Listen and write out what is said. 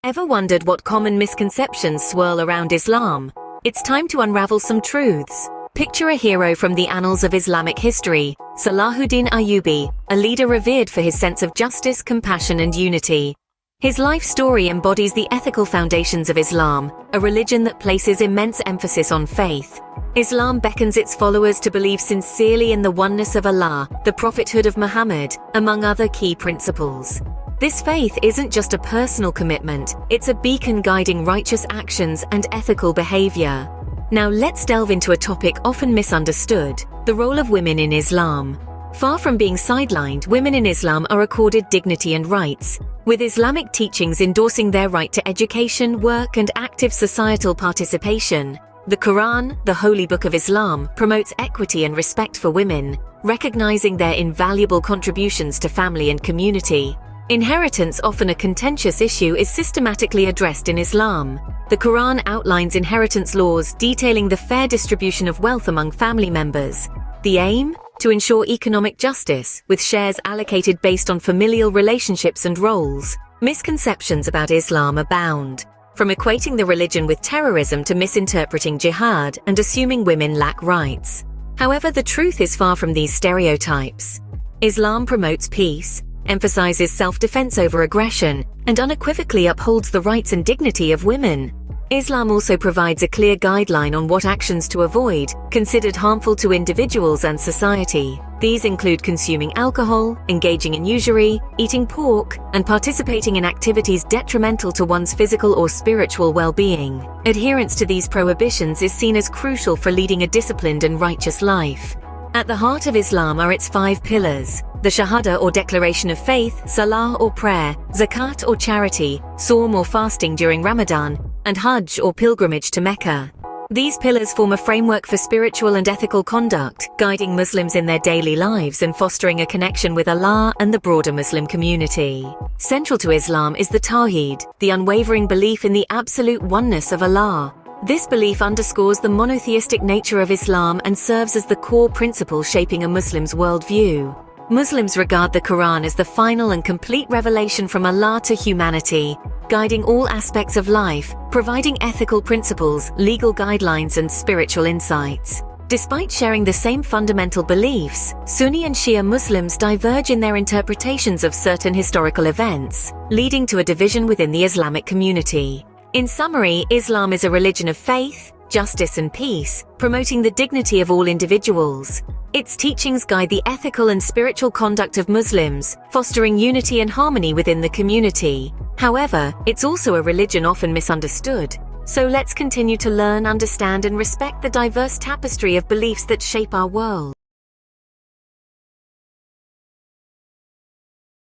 Ever wondered what common misconceptions swirl around Islam? It's time to unravel some truths. Picture a hero from the annals of Islamic history, Salahuddin Ayyubi, a leader revered for his sense of justice, compassion, and unity. His life story embodies the ethical foundations of Islam, a religion that places immense emphasis on faith. Islam beckons its followers to believe sincerely in the oneness of Allah, the prophethood of Muhammad, among other key principles. This faith isn't just a personal commitment, it's a beacon guiding righteous actions and ethical behavior. Now let's delve into a topic often misunderstood: the role of women in Islam. Far from being sidelined, women in Islam are accorded dignity and rights, with Islamic teachings endorsing their right to education, work, and active societal participation. The Quran, the holy book of Islam, promotes equity and respect for women, recognizing their invaluable contributions to family and community. Inheritance, often a contentious issue, is systematically addressed in Islam. The Quran outlines inheritance laws detailing the fair distribution of wealth among family members. The aim? To ensure economic justice, with shares allocated based on familial relationships and roles. Misconceptions about Islam abound, from equating the religion with terrorism to misinterpreting jihad and assuming women lack rights. However, the truth is far from these stereotypes. Islam promotes peace, emphasizes self-defense over aggression, and unequivocally upholds the rights and dignity of women. Islam also provides a clear guideline on what actions to avoid, considered harmful to individuals and society. These include consuming alcohol, engaging in usury, eating pork, and participating in activities detrimental to one's physical or spiritual well-being. Adherence to these prohibitions is seen as crucial for leading a disciplined and righteous life. At the heart of Islam are its 5 pillars: the Shahada or declaration of faith, Salah or prayer, Zakat or charity, Sawm or fasting during Ramadan, and Hajj or pilgrimage to Mecca. These pillars form a framework for spiritual and ethical conduct, guiding Muslims in their daily lives and fostering a connection with Allah and the broader Muslim community. Central to Islam is the Tawheed, the unwavering belief in the absolute oneness of Allah. This belief underscores the monotheistic nature of Islam and serves as the core principle shaping a Muslim's worldview. Muslims regard the Quran as the final and complete revelation from Allah to humanity, guiding all aspects of life, providing ethical principles, legal guidelines, and spiritual insights. Despite sharing the same fundamental beliefs, Sunni and Shia Muslims diverge in their interpretations of certain historical events, leading to a division within the Islamic community. In summary, Islam is a religion of faith, justice, and peace, promoting the dignity of all individuals. Its teachings guide the ethical and spiritual conduct of Muslims, fostering unity and harmony within the community. However, it's also a religion often misunderstood. So let's continue to learn, understand, and respect the diverse tapestry of beliefs that shape our world.